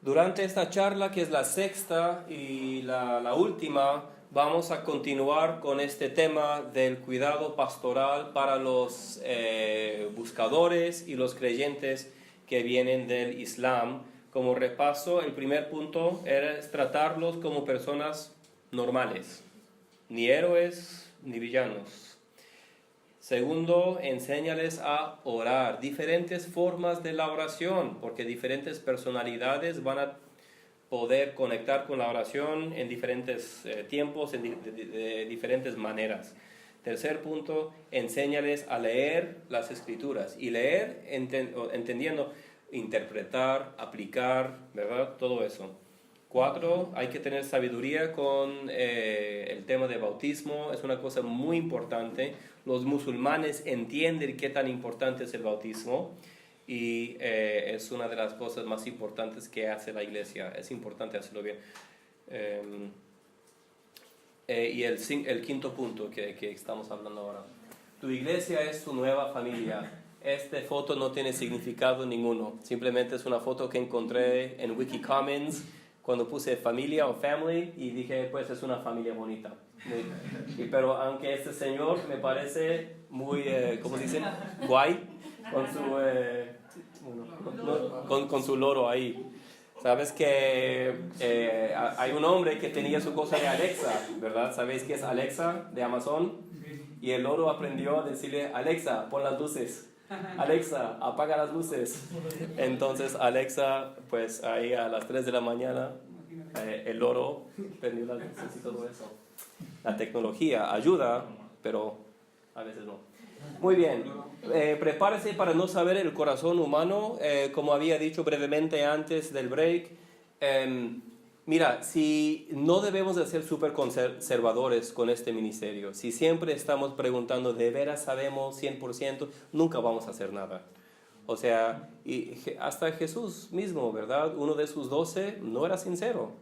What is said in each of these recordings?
Durante esta charla, que es la sexta y la última, vamos a continuar con este tema del cuidado pastoral para los buscadores y los creyentes que vienen del Islam. Como repaso, el primer punto era tratarlos como personas normales, ni héroes ni villanos. Segundo, enséñales a orar, diferentes formas de la oración, porque diferentes personalidades van a poder conectar con la oración en diferentes tiempos, de diferentes maneras. Tercer punto, enséñales a leer las Escrituras, y leer entendiendo, interpretar, aplicar, ¿verdad? Todo eso. 4, hay que tener sabiduría con el tema de bautismo, es una cosa muy importante. Los musulmanes entienden qué tan importante es el bautismo y es una de las cosas más importantes que hace la iglesia, es importante hacerlo bien. Y el quinto punto que estamos hablando ahora, tu iglesia es tu nueva familia. Esta foto no tiene significado ninguno, simplemente es una foto que encontré en Wikicommons cuando puse familia o family y dije, pues es una familia bonita. Pero aunque este señor me parece muy, ¿cómo dicen? Guay, con su loro ahí. Sabes que hay un hombre que tenía su cosa de Alexa, ¿verdad? ¿Sabéis qué es Alexa de Amazon? Y el loro aprendió a decirle, Alexa, pon las luces. Alexa, apaga las luces. Entonces Alexa, pues ahí a las 3 de la mañana, el loro prendió las luces y todo eso. La tecnología ayuda, pero a veces no. Muy bien, prepárese para no saber el corazón humano, como había dicho brevemente antes del break. Mira, si no debemos de ser súper conservadores con este ministerio, si siempre estamos preguntando, ¿de veras sabemos 100%? Nunca vamos a hacer nada. O sea, y hasta Jesús mismo, ¿verdad? Uno de sus 12 no era sincero.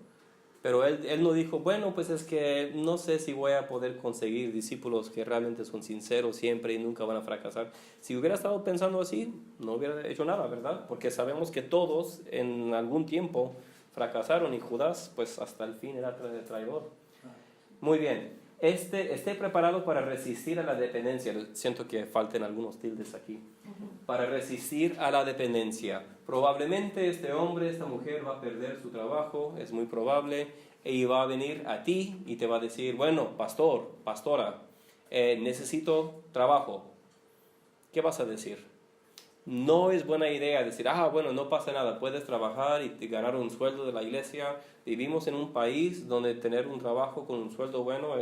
Pero él no dijo, bueno, pues es que no sé si voy a poder conseguir discípulos que realmente son sinceros siempre y nunca van a fracasar. Si hubiera estado pensando así, no hubiera hecho nada, ¿verdad? Porque sabemos que todos en algún tiempo fracasaron y Judas, pues hasta el fin era traidor. Muy bien, esté preparado para resistir a la dependencia. Siento que falten algunos tildes aquí. Para resistir a la dependencia. Probablemente este hombre, esta mujer va a perder su trabajo, es muy probable, y va a venir a ti y te va a decir, bueno, pastor, pastora, necesito trabajo. ¿Qué vas a decir? No es buena idea decir, bueno, no pasa nada, puedes trabajar y ganar un sueldo de la iglesia. Vivimos en un país donde tener un trabajo con un sueldo bueno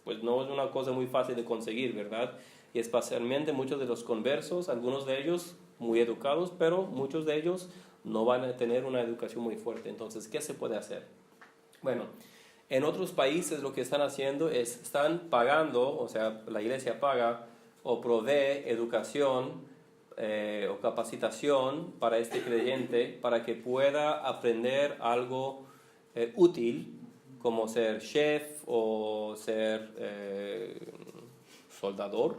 pues no es una cosa muy fácil de conseguir, ¿verdad? Y especialmente muchos de los conversos, algunos de ellos muy educados, pero muchos de ellos no van a tener una educación muy fuerte. Entonces, ¿qué se puede hacer? Bueno, en otros países lo que están haciendo es, están pagando, o sea, la iglesia paga o provee educación o capacitación para este creyente para que pueda aprender algo útil, como ser chef o ser soldador.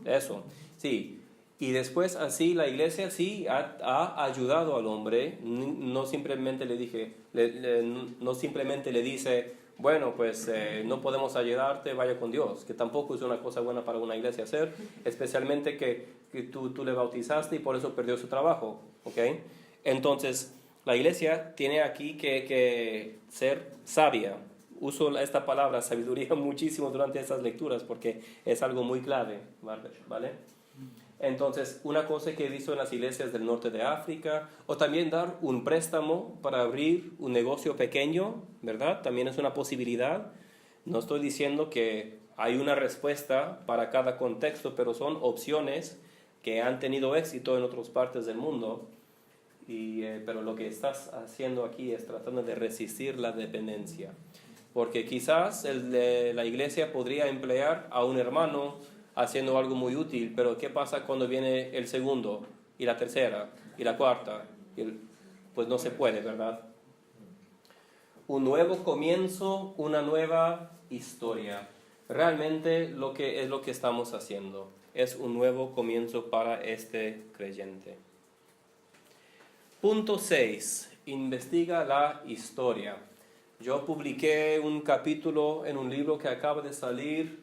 Eso, sí. Y después así la iglesia sí ha ayudado al hombre, no simplemente no simplemente le dice, bueno, pues no podemos ayudarte, vaya con Dios, que tampoco es una cosa buena para una iglesia hacer, especialmente que tú le bautizaste y por eso perdió su trabajo, ¿ok? Entonces, la iglesia tiene aquí que ser sabia. Uso esta palabra sabiduría muchísimo durante estas lecturas porque es algo muy clave, ¿vale? Entonces, una cosa que he visto en las iglesias del norte de África, o también dar un préstamo para abrir un negocio pequeño, ¿verdad? También es una posibilidad. No estoy diciendo que hay una respuesta para cada contexto, pero son opciones que han tenido éxito en otras partes del mundo. Pero lo que estás haciendo aquí es tratando de resistir la dependencia. Porque quizás la iglesia podría emplear a un hermano haciendo algo muy útil, pero ¿qué pasa cuando viene el segundo, y la tercera, y la cuarta? Pues no se puede, ¿verdad? Un nuevo comienzo, una nueva historia. Realmente lo que estamos haciendo es un nuevo comienzo para este creyente. Punto 6. investiga la historia. Yo publiqué un capítulo en un libro que acaba de salir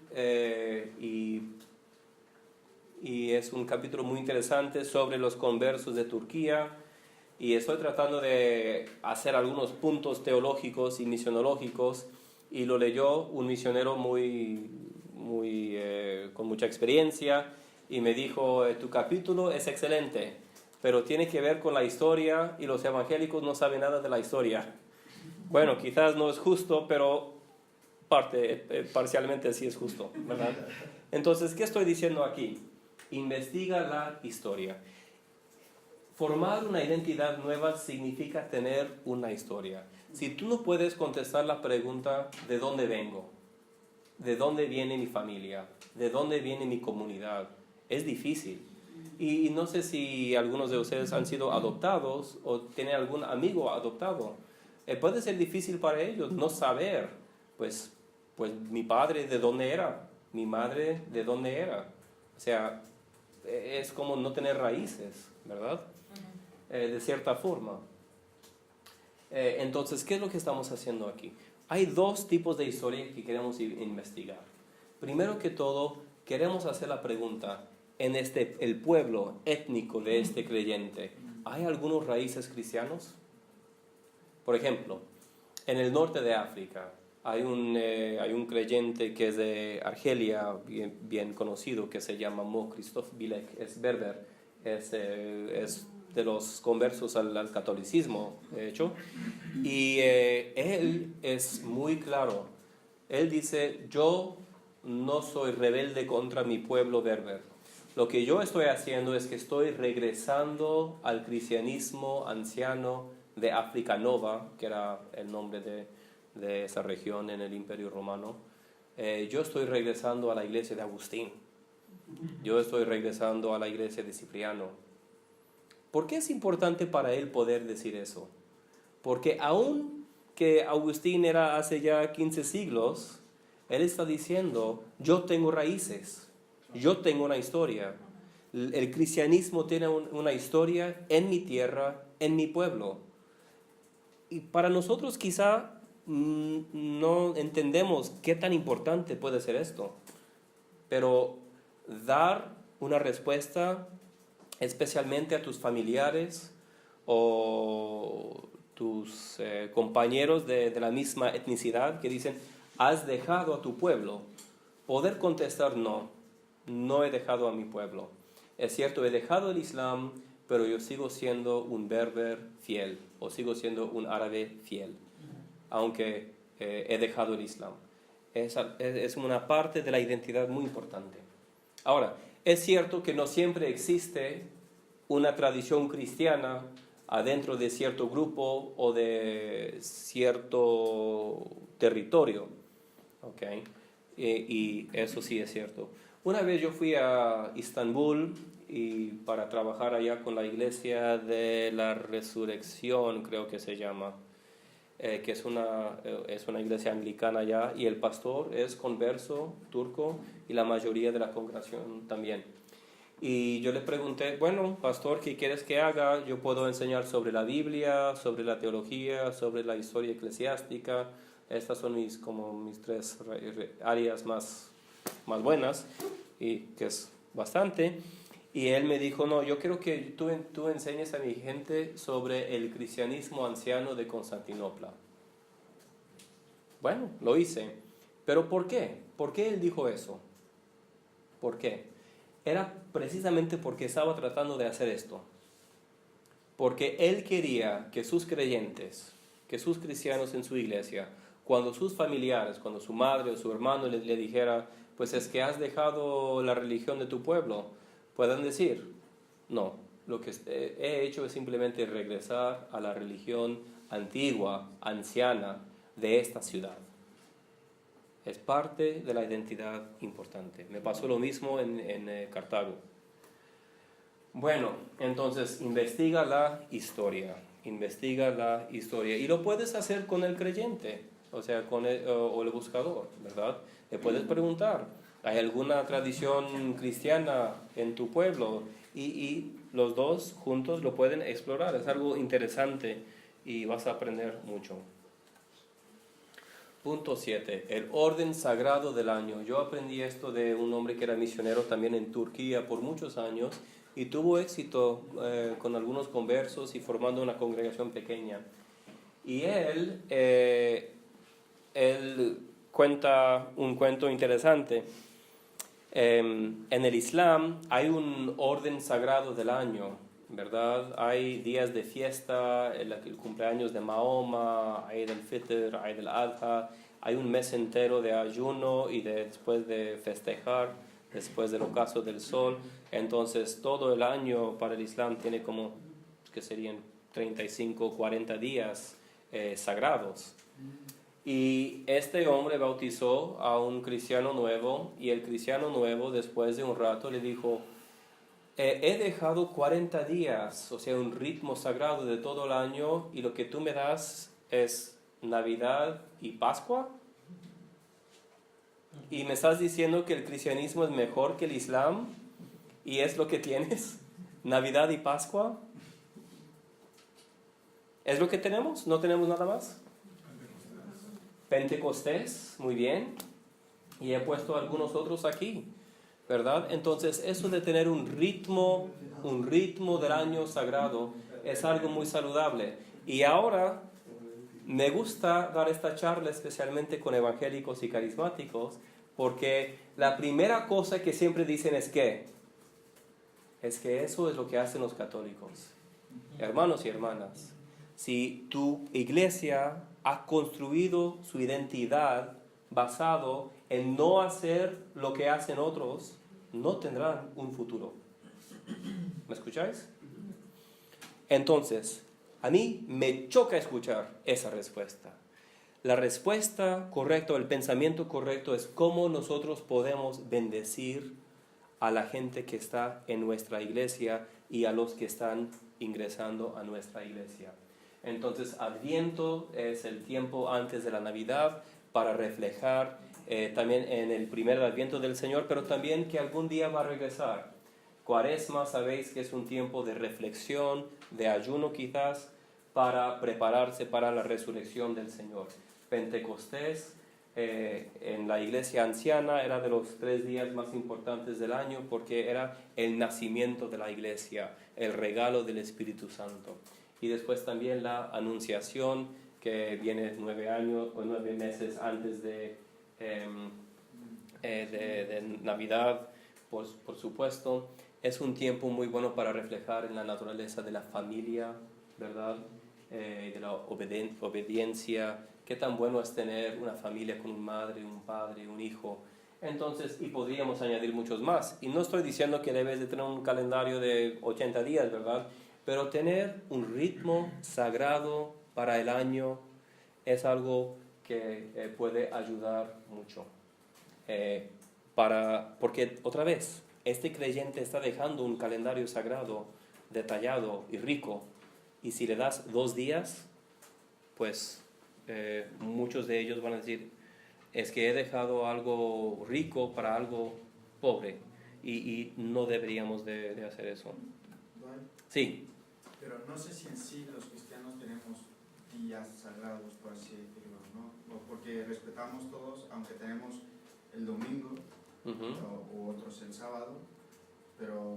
y es un capítulo muy interesante sobre los conversos de Turquía, y estoy tratando de hacer algunos puntos teológicos y misionológicos, y lo leyó un misionero con mucha experiencia y me dijo, tu capítulo es excelente, pero tiene que ver con la historia y los evangélicos no saben nada de la historia. Bueno, quizás no es justo, pero parcialmente sí es justo, ¿verdad? Entonces, ¿qué estoy diciendo aquí? Investiga la historia. Formar una identidad nueva significa tener una historia. Si tú no puedes contestar la pregunta, ¿de dónde vengo? ¿De dónde viene mi familia? ¿De dónde viene mi comunidad? Es difícil. Y no sé si algunos de ustedes han sido adoptados o tienen algún amigo adoptado. Puede ser difícil para ellos no saber, pues mi padre de dónde era, mi madre de dónde era. O sea, es como no tener raíces, ¿verdad? De cierta forma. Entonces, ¿qué es lo que estamos haciendo aquí? Hay dos tipos de historia que queremos investigar. Primero que todo, queremos hacer la pregunta, en el pueblo étnico de este creyente, ¿hay algunos raíces cristianos? Por ejemplo, en el norte de África hay un creyente que es de Argelia, bien conocido, que se llama Mo Christophe Bilek, es berber, es de los conversos al catolicismo, de hecho, y él es muy claro. Él dice, yo no soy rebelde contra mi pueblo berber. Lo que yo estoy haciendo es que estoy regresando al cristianismo anciano de África Nova, que era el nombre de esa región en el Imperio Romano. Yo estoy regresando a la iglesia de Agustín. Yo estoy regresando a la iglesia de Cipriano. ¿Por qué es importante para él poder decir eso? Porque aun que Agustín era hace ya 15 siglos, él está diciendo, yo tengo raíces, yo tengo una historia. El cristianismo tiene una historia en mi tierra, en mi pueblo. Y para nosotros quizá no entendemos qué tan importante puede ser esto, pero dar una respuesta especialmente a tus familiares o tus compañeros de la misma etnicidad que dicen, ¿has dejado a tu pueblo? Poder contestar, no he dejado a mi pueblo. Es cierto, he dejado el Islam, pero yo sigo siendo un berber fiel, o sigo siendo un árabe fiel, aunque he dejado el Islam. Es una parte de la identidad muy importante. Ahora, es cierto que no siempre existe una tradición cristiana adentro de cierto grupo o de cierto territorio, ¿okay? Y eso sí es cierto. Una vez yo fui a Estambul para trabajar allá con la Iglesia de la Resurrección, creo que se llama, que es una iglesia anglicana allá, y el pastor es converso turco y la mayoría de la congregación también. Y yo le pregunté, bueno, pastor, ¿qué quieres que haga? Yo puedo enseñar sobre la Biblia, sobre la teología, sobre la historia eclesiástica. Estas son mis tres áreas más buenas, y que es bastante. Y él me dijo, no, yo quiero que tú enseñes a mi gente sobre el cristianismo anciano de Constantinopla. Bueno, lo hice. ¿Pero por qué? ¿Por qué él dijo eso? ¿Por qué? Era precisamente porque estaba tratando de hacer esto. Porque él quería que sus creyentes, que sus cristianos en su iglesia, cuando sus familiares, cuando su madre o su hermano le dijera, pues es que has dejado la religión de tu pueblo, puedan decir, no, lo que he hecho es simplemente regresar a la religión antigua, anciana de esta ciudad. Es parte de la identidad importante. Me pasó lo mismo en Cartago. Bueno, entonces investiga la historia. Y lo puedes hacer con el creyente, o sea, o el buscador, ¿verdad? Le puedes preguntar, ¿hay alguna tradición cristiana en tu pueblo? Y los dos juntos lo pueden explorar. Es algo interesante y vas a aprender mucho. Punto 7. El orden sagrado del año. Yo aprendí esto de un hombre que era misionero también en Turquía por muchos años y tuvo éxito con algunos conversos y formando una congregación pequeña. Y él cuenta un cuento interesante. En el Islam hay un orden sagrado del año, ¿verdad? Hay días de fiesta, el cumpleaños de Mahoma, Eid al-Fitr, Eid al-Adha, hay un mes entero de ayuno y después de festejar, después del ocaso del sol. Entonces todo el año para el Islam tiene como, que serían 35, 40 días sagrados. Y este hombre bautizó a un cristiano nuevo y el cristiano nuevo después de un rato le dijo, he dejado 40 días, o sea, un ritmo sagrado de todo el año y lo que tú me das es Navidad y Pascua. Y me estás diciendo que el cristianismo es mejor que el Islam y es lo que tienes, Navidad y Pascua. ¿Es lo que tenemos? ¿No tenemos nada más? Pentecostés, muy bien. Y he puesto algunos otros aquí, ¿verdad? Entonces, eso de tener un ritmo del año sagrado es algo muy saludable. Y ahora me gusta dar esta charla especialmente con evangélicos y carismáticos, porque la primera cosa que siempre dicen es que eso es lo que hacen los católicos. Hermanos y hermanas, si tu iglesia ha construido su identidad basado en no hacer lo que hacen otros, no tendrán un futuro. ¿Me escucháis? Entonces, a mí me choca escuchar esa respuesta. La respuesta correcta, el pensamiento correcto es cómo nosotros podemos bendecir a la gente que está en nuestra iglesia y a los que están ingresando a nuestra iglesia. Entonces, Adviento es el tiempo antes de la Navidad para reflejar también en el primer Adviento del Señor, pero también que algún día va a regresar. Cuaresma, sabéis que es un tiempo de reflexión, de ayuno quizás, para prepararse para la resurrección del Señor. Pentecostés, en la iglesia anciana, era de los 3 días más importantes del año porque era el nacimiento de la iglesia, el regalo del Espíritu Santo. Y después también la Anunciación, que viene 9 meses antes de Navidad, por supuesto. Es un tiempo muy bueno para reflejar en la naturaleza de la familia, ¿verdad? De la obediencia. Qué tan bueno es tener una familia con una madre, un padre, un hijo. Entonces, y podríamos añadir muchos más. Y no estoy diciendo que debes de tener un calendario de 80 días, ¿verdad? Pero tener un ritmo sagrado para el año es algo que puede ayudar mucho. Porque, otra vez, este creyente está dejando un calendario sagrado, detallado y rico. Y si le das 2 días, pues muchos de ellos van a decir, es que he dejado algo rico para algo pobre. Y no deberíamos de hacer eso. Sí. Pero no sé si en sí los cristianos tenemos días sagrados, por así decirlo, ¿no? Porque respetamos todos, aunque tenemos el domingo u otros el sábado, pero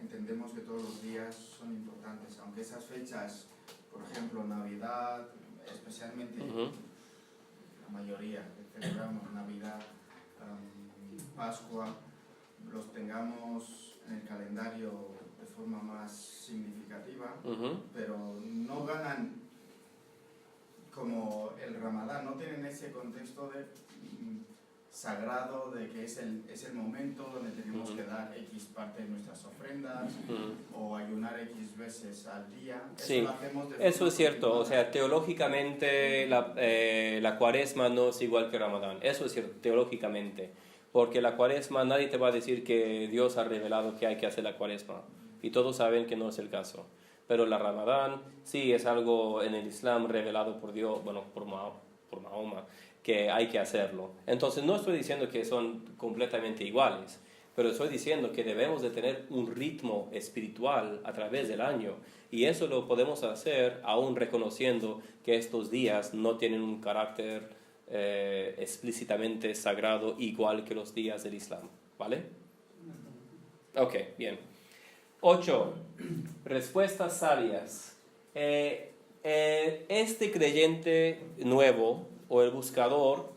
entendemos que todos los días son importantes, aunque esas fechas, por ejemplo, Navidad, especialmente la mayoría que celebramos Navidad, Pascua, los tengamos en el calendario de forma más significativa, pero no ganan como el Ramadán, no tienen ese contexto de sagrado, de que es el momento donde tenemos que dar X parte de nuestras ofrendas o ayunar X veces al día. Sí, eso es cierto. O sea, teológicamente la cuaresma no es igual que Ramadán. Eso es cierto, teológicamente. Porque la cuaresma, nadie te va a decir que Dios ha revelado que hay que hacer la cuaresma. Y todos saben que no es el caso. Pero la Ramadán sí es algo en el Islam revelado por Dios, bueno, por Mahoma, que hay que hacerlo. Entonces no estoy diciendo que son completamente iguales, pero estoy diciendo que debemos de tener un ritmo espiritual a través del año, y eso lo podemos hacer aún reconociendo que estos días no tienen un carácter explícitamente sagrado igual que los días del Islam, ¿vale? Ok, bien. 8. Respuestas sabias. Este creyente nuevo o el buscador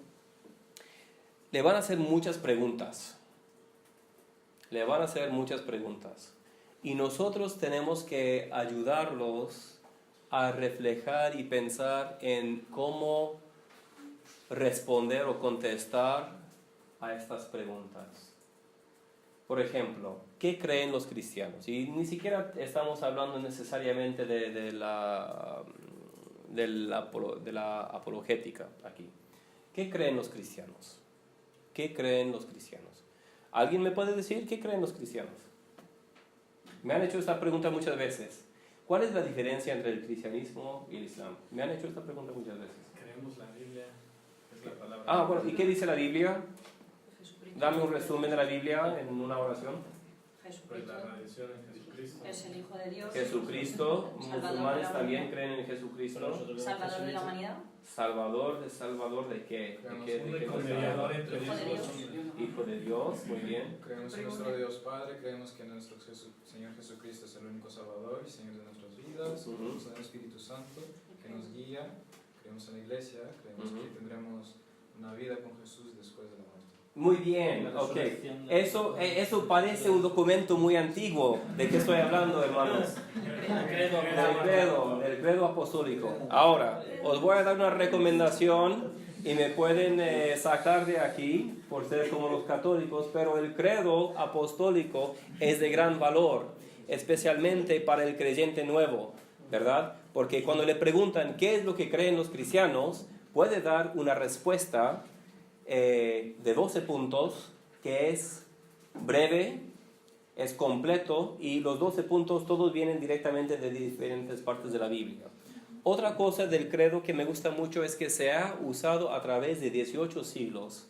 le van a hacer muchas preguntas. Le van a hacer muchas preguntas. Y nosotros tenemos que ayudarlos a reflejar y pensar en cómo responder o contestar a estas preguntas. Por ejemplo, ¿qué creen los cristianos? Y ni siquiera estamos hablando necesariamente de la apologética aquí. ¿Qué creen los cristianos? ¿Qué creen los cristianos? ¿Alguien me puede decir qué creen los cristianos? Me han hecho esta pregunta muchas veces. ¿Cuál es la diferencia entre el cristianismo y el islam? Me han hecho esta pregunta muchas veces. Creemos la Biblia, es la palabra. Ah, bueno, ¿y qué dice la Biblia? Jesucristo. Dame un resumen de la Biblia en una oración. Pues Jesucristo la tradición en Jesucristo. es el Hijo de Dios. Jesucristo, Salvador de musulmanes la también humanidad. creen en Jesucristo. Salvador de la humanidad. Salvador de qué? Creemos ¿De qué? un ¿De qué único nos mediador habla? entre Hijo de Dios. Hijo de Dios, muy bien. Creemos en nuestro Dios Padre, creemos que nuestro Señor Jesucristo es el único Salvador y Señor de nuestras vidas, creemos en el Espíritu Santo que nos guía, creemos en la Iglesia, creemos que tendremos una vida con Jesús después de la muerte. Muy bien, ok. Eso parece un documento muy antiguo. ¿De qué estoy hablando, hermanos? Del credo apostólico. Ahora, os voy a dar una recomendación y me pueden sacar de aquí por ser como los católicos, pero el credo apostólico es de gran valor, especialmente para el creyente nuevo, ¿verdad? Porque cuando le preguntan qué es lo que creen los cristianos, puede dar una respuesta de 12 puntos que es breve, es completo, y los 12 puntos todos vienen directamente de diferentes partes de la Biblia. Otra cosa del credo que me gusta mucho es que se ha usado a través de 18 siglos,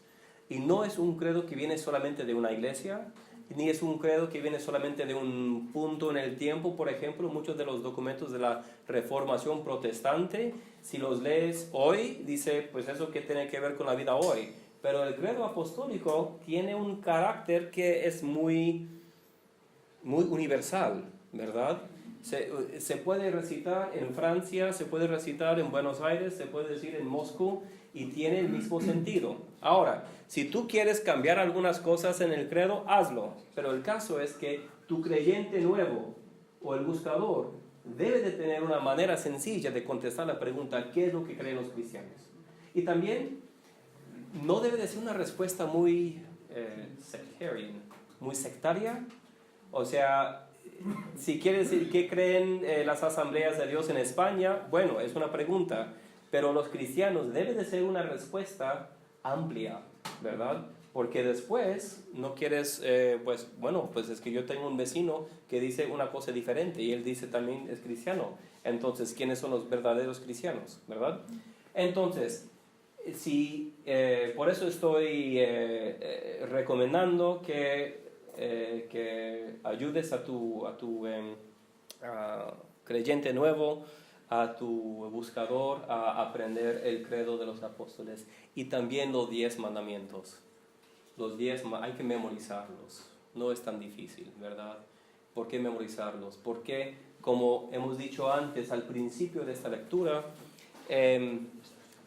y no es un credo que viene solamente de una iglesia, ni es un credo que viene solamente de un punto en el tiempo. Por ejemplo, muchos de los documentos de la Reformación protestante, si los lees hoy, dice, pues eso que tiene que ver con la vida hoy. Pero el credo apostólico tiene un carácter que es muy universal, ¿verdad? Se puede recitar en Francia, se puede recitar en Buenos Aires, se puede decir en Moscú, y tiene el mismo sentido. Ahora, si tú quieres cambiar algunas cosas en el credo, hazlo. Pero el caso es que tu creyente nuevo o el buscador debe de tener una manera sencilla de contestar la pregunta, ¿qué es lo que creen los cristianos? Y también no debe de ser una respuesta muy sectarian, muy sectaria. O sea, si quiere decir qué creen las asambleas de Dios en España, bueno, es una pregunta, pero los cristianos debe de ser una respuesta amplia, ¿verdad? Porque después no quieres, pues es que yo tengo un vecino que dice una cosa diferente y él dice también es cristiano. Entonces, ¿quiénes son los verdaderos cristianos, verdad? Entonces, por eso estoy recomendando que ayudes a tu creyente nuevo, a tu buscador, a aprender el credo de los apóstoles y también los 10 mandamientos. Los 10 hay que memorizarlos, no es tan difícil, ¿verdad? ¿Por qué memorizarlos? Porque, como hemos dicho antes al principio de esta lectura,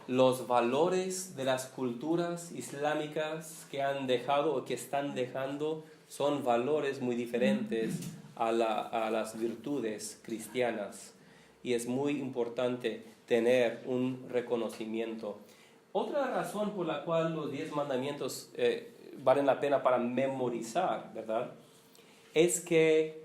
los valores de las culturas islámicas que han dejado o que están dejando son valores muy diferentes a las virtudes cristianas, y es muy importante tener un reconocimiento. Otra razón por la cual los 10 mandamientos valen la pena para memorizar, ¿verdad? Es que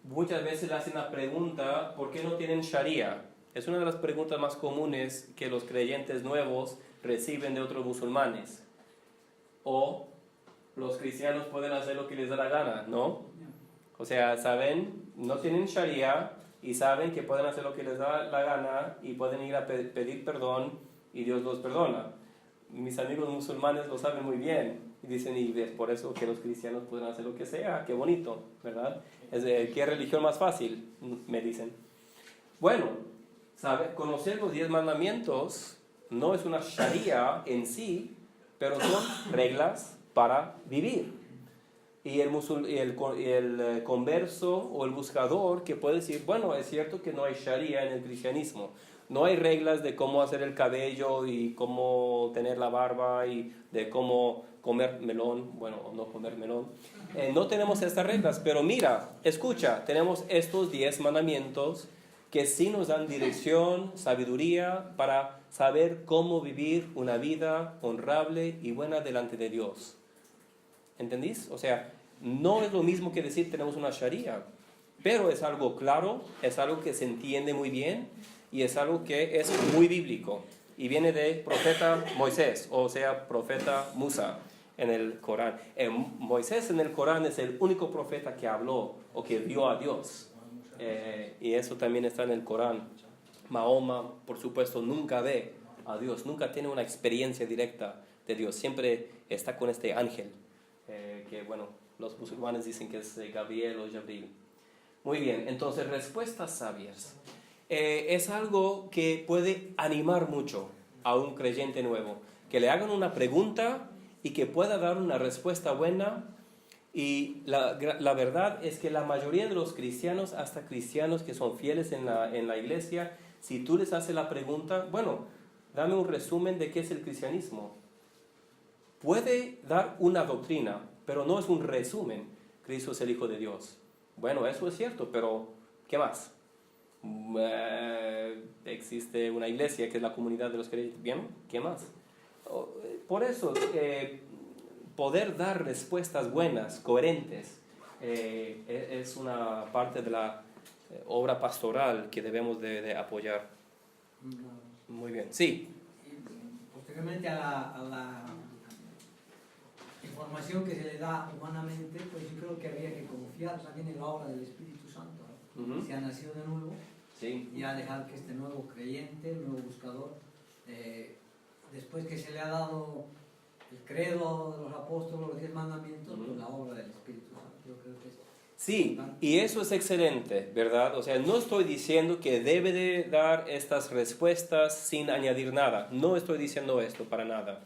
muchas veces le hacen la pregunta, ¿por qué no tienen Sharia? Es una de las preguntas más comunes que los creyentes nuevos reciben de otros musulmanes. O los cristianos pueden hacer lo que les da la gana, ¿no? O sea, saben, no tienen Sharia y saben que pueden hacer lo que les da la gana y pueden ir a pedir perdón y Dios los perdona. Mis amigos musulmanes lo saben muy bien. Y dicen, y es por eso que los cristianos pueden hacer lo que sea, qué bonito, ¿verdad? ¿Qué religión más fácil? Me dicen. Bueno, conocer los 10 mandamientos no es una sharia en sí, pero son reglas para vivir. Y el converso o el buscador que puede decir, bueno, es cierto que no hay sharia en el cristianismo. No hay reglas de cómo hacer el cabello y cómo tener la barba y de cómo comer melón, bueno, o no comer melón. No tenemos estas reglas, pero mira, escucha, tenemos estos 10 mandamientos que sí nos dan dirección, sabiduría para saber cómo vivir una vida honrable y buena delante de Dios. ¿Entendís? O sea, no es lo mismo que decir tenemos una sharia, pero es algo claro, es algo que se entiende muy bien y es algo que es muy bíblico y viene del profeta Moisés, o sea, profeta Musa en el Corán. Moisés en el Corán es el único profeta que habló o que vio a Dios, y eso también está en el Corán. Mahoma, por supuesto, nunca ve a Dios, nunca tiene una experiencia directa de Dios, siempre está con este ángel, que bueno, los musulmanes dicen que es Gabriel o Jabril. Muy bien, entonces respuestas sabias. Es algo que puede animar mucho a un creyente nuevo, que le hagan una pregunta y que pueda dar una respuesta buena. Y la verdad es que la mayoría de los cristianos, hasta cristianos que son fieles en la iglesia, si tú les haces la pregunta, bueno, dame un resumen de qué es el cristianismo. Puede dar una doctrina, pero no es un resumen. Cristo es el Hijo de Dios. Bueno, eso es cierto, pero ¿qué más? Existe una iglesia que es la comunidad de los creyentes. ¿Bien? ¿Qué más? Por eso, poder dar respuestas buenas, coherentes, es una parte de la obra pastoral que debemos de apoyar. Muy bien. Sí. Posteriormente a la información que se le da humanamente, pues yo creo que habría que confiar también en la obra del Espíritu Santo, ¿no? Se ha nacido de nuevo, sí, y a dejar que este nuevo creyente, el nuevo buscador, después que se le ha dado el credo de los apóstoles, los 10 mandamientos, pues la obra del Espíritu Santo, yo creo que es sí, importante. y eso es excelente, ¿verdad? O sea, no estoy diciendo que debe de dar estas respuestas sin añadir nada, no estoy diciendo esto para nada.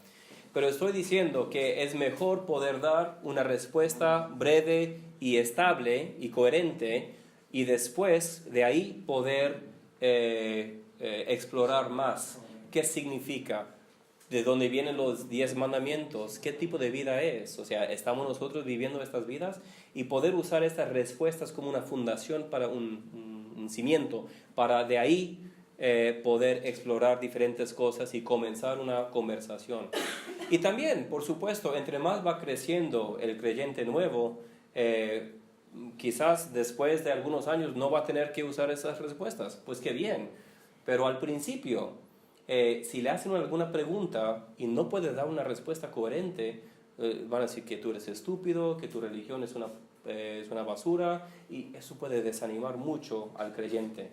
Pero estoy diciendo que es mejor poder dar una respuesta breve y estable y coherente y después de ahí poder explorar más qué significa, de dónde vienen los 10 mandamientos, qué tipo de vida es. O sea, ¿estamos nosotros viviendo estas vidas? Y poder usar estas respuestas como una fundación para un cimiento, para de ahí poder explorar diferentes cosas y comenzar una conversación. Y también, por supuesto, entre más va creciendo el creyente nuevo, quizás después de algunos años no va a tener que usar esas respuestas. Pues qué bien. Pero al principio, si le hacen alguna pregunta y no puede dar una respuesta coherente, van a decir que tú eres estúpido, que tu religión es una basura, y eso puede desanimar mucho al creyente.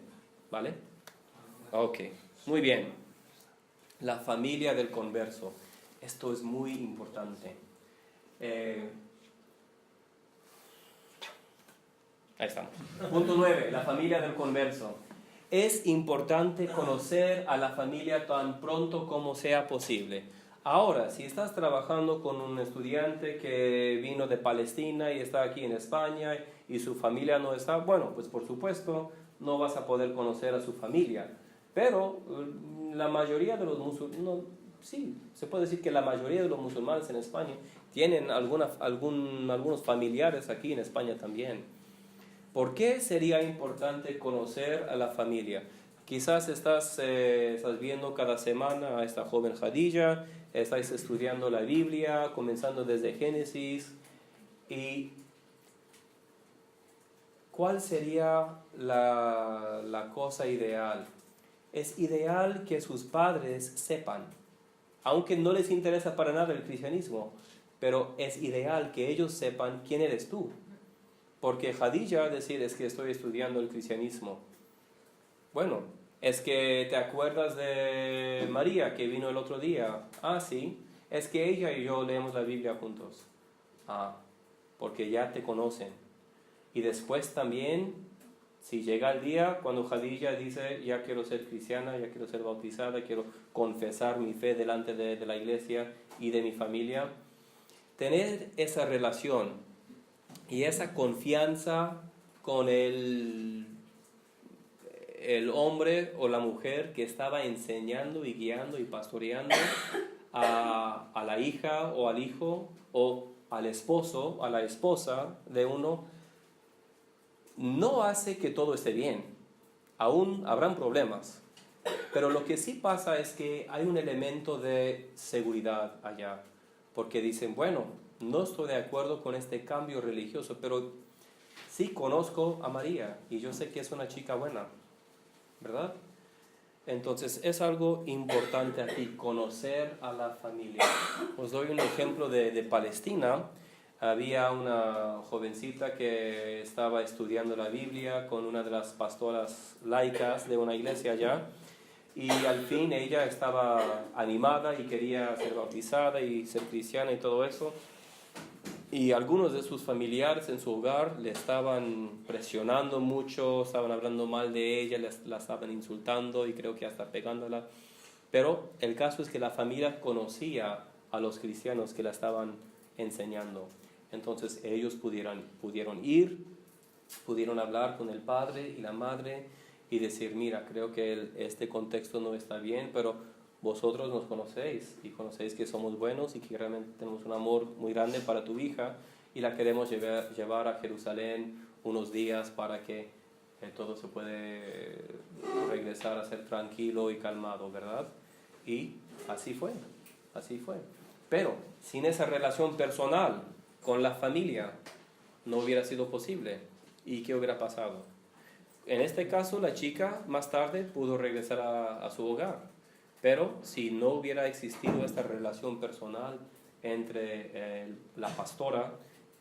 ¿Vale? Ok, muy bien. La familia del converso. Esto es muy importante. Ahí estamos. Punto 9, la familia del converso. Es importante conocer a la familia tan pronto como sea posible. Ahora, si estás trabajando con un estudiante que vino de Palestina y está aquí en España y su familia no está, bueno, pues por supuesto no vas a poder conocer a su familia. Pero la mayoría de los musulmanes, sí, se puede decir que la mayoría de los musulmanes en España tienen algunos familiares aquí en España también. ¿Por qué sería importante conocer a la familia? Quizás estás viendo cada semana a esta joven Khadija, estáis estudiando la Biblia, comenzando desde Génesis. ¿Y cuál sería la cosa ideal? Es ideal que sus padres sepan, aunque no les interesa para nada el cristianismo, pero es ideal que ellos sepan quién eres tú. Porque Khadija decir es que estoy estudiando el cristianismo. Bueno, es que te acuerdas de María que vino el otro día. Ah, sí. es que ella y yo leemos la Biblia juntos. Ah, porque ya te conocen. Y después también, si llega el día cuando Khadija dice, ya quiero ser cristiana, ya quiero ser bautizada, quiero confesar mi fe delante de la iglesia y de mi familia, tener esa relación y esa confianza con el hombre o la mujer que estaba enseñando y guiando y pastoreando a la hija o al hijo o al esposo, a la esposa de uno, no hace que todo esté bien. Aún habrán problemas. Pero lo que sí pasa es que hay un elemento de seguridad allá. Porque dicen, bueno, no estoy de acuerdo con este cambio religioso, pero sí conozco a María y yo sé que es una chica buena, ¿verdad? Entonces es algo importante aquí, conocer a la familia. Os doy un ejemplo de Palestina. Había una jovencita que estaba estudiando la Biblia con una de las pastoras laicas de una iglesia allá, y al fin ella estaba animada y quería ser bautizada y ser cristiana y todo eso. Y algunos de sus familiares en su hogar le estaban presionando mucho, estaban hablando mal de ella, la estaban insultando y creo que hasta pegándola. Pero el caso es que la familia conocía a los cristianos que la estaban enseñando. Entonces ellos pudieron ir, pudieron hablar con el padre y la madre y decir, mira, creo que este contexto no está bien, pero vosotros nos conocéis y conocéis que somos buenos y que realmente tenemos un amor muy grande para tu hija y la queremos llevar a Jerusalén unos días para que todo se puede regresar a ser tranquilo y calmado, ¿verdad? Y así fue. Pero sin esa relación personal con la familia no hubiera sido posible. ¿Y qué hubiera pasado? En este caso, la chica más tarde pudo regresar a su hogar. Pero si no hubiera existido esta relación personal entre la pastora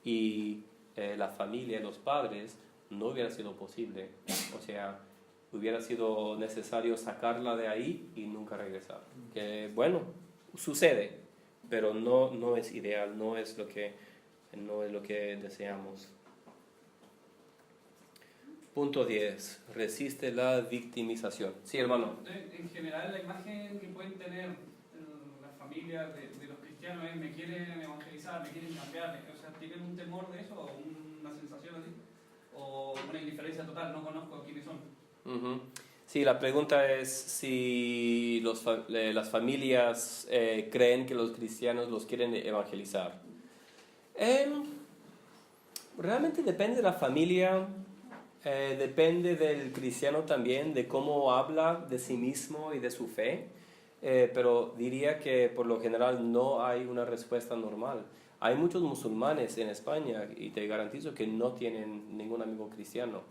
y la familia, los padres, no hubiera sido posible. O sea, hubiera sido necesario sacarla de ahí y nunca regresar. Que bueno, sucede, pero no es ideal, no es lo que deseamos. Punto 10. Resiste la victimización. Sí, hermano. En general, la imagen que pueden tener las familias de los cristianos es me quieren evangelizar, me quieren cambiar. O sea, ¿tienen un temor de eso o una sensación así? ¿O una indiferencia total? No conozco quiénes son. Uh-huh. Sí, la pregunta es si las familias creen que los cristianos los quieren evangelizar. Realmente depende de la familia. Depende del cristiano también, de cómo habla de sí mismo y de su fe, pero diría que por lo general no hay una respuesta normal. Hay muchos musulmanes en España y te garantizo que no tienen ningún amigo cristiano.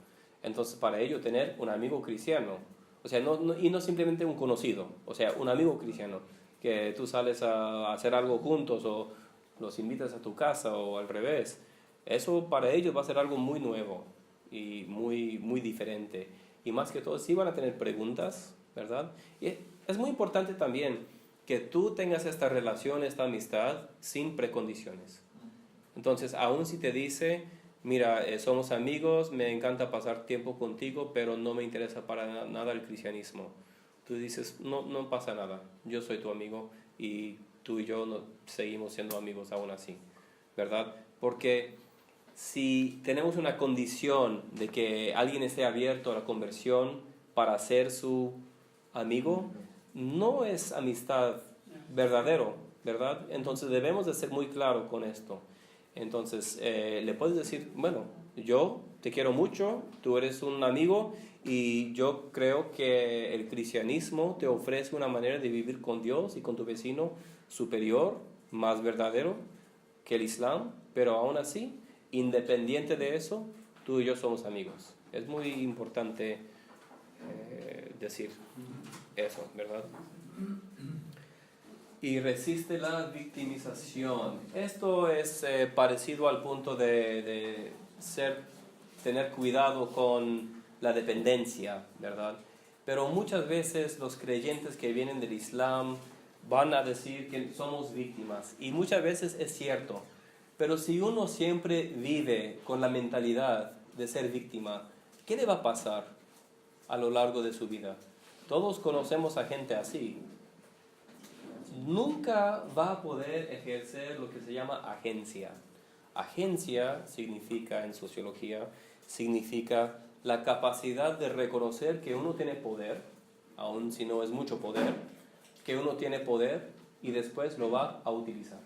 Entonces para ellos tener un amigo cristiano, o sea, y no simplemente un conocido, o sea, un amigo cristiano, que tú sales a hacer algo juntos o los invitas a tu casa o al revés, eso para ellos va a ser algo muy nuevo y muy diferente, y más que todo sí van a tener preguntas, ¿verdad? Y es muy importante también que tú tengas esta relación, esta amistad sin precondiciones. Entonces, aun si te dice, mira, somos amigos, me encanta pasar tiempo contigo, pero no me interesa para nada el cristianismo, tú dices, no pasa nada, yo soy tu amigo y tú y yo seguimos siendo amigos aún así, ¿verdad? Porque si tenemos una condición de que alguien esté abierto a la conversión para ser su amigo, no es amistad verdadero, ¿verdad? Entonces debemos de ser muy claros con esto. Entonces le puedes decir, bueno, yo te quiero mucho, tú eres un amigo y yo creo que el cristianismo te ofrece una manera de vivir con Dios y con tu vecino superior, más verdadero que el Islam, pero aún así, independiente de eso, tú y yo somos amigos. Es muy importante decir eso, ¿verdad? Y resiste la victimización. Esto es parecido al punto de tener cuidado con la dependencia, ¿verdad? Pero muchas veces los creyentes que vienen del Islam van a decir que somos víctimas. Y muchas veces es cierto. Pero si uno siempre vive con la mentalidad de ser víctima, ¿qué le va a pasar a lo largo de su vida? Todos conocemos a gente así. Nunca va a poder ejercer lo que se llama agencia. Agencia significa, en sociología, significa la capacidad de reconocer que uno tiene poder, aun si no es mucho poder, que uno tiene poder y después lo va a utilizar.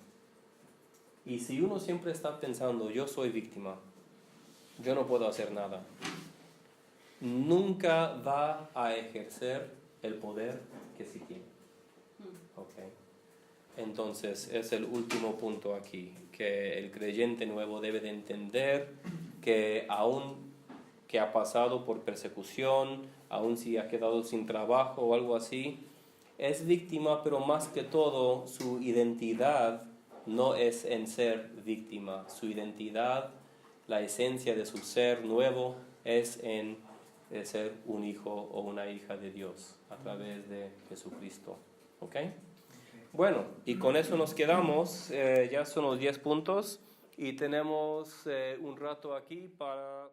Y si uno siempre está pensando, yo soy víctima, yo no puedo hacer nada, nunca va a ejercer el poder que sí tiene. Okay. Entonces, es el último punto aquí, que el creyente nuevo debe de entender que aun que ha pasado por persecución, aun si ha quedado sin trabajo o algo así, es víctima, pero más que todo su identidad no es en ser víctima. Su identidad, la esencia de su ser nuevo es en ser un hijo o una hija de Dios a través de Jesucristo. ¿Ok? Bueno, y con eso nos quedamos. Ya son los 10 puntos y tenemos un rato aquí para...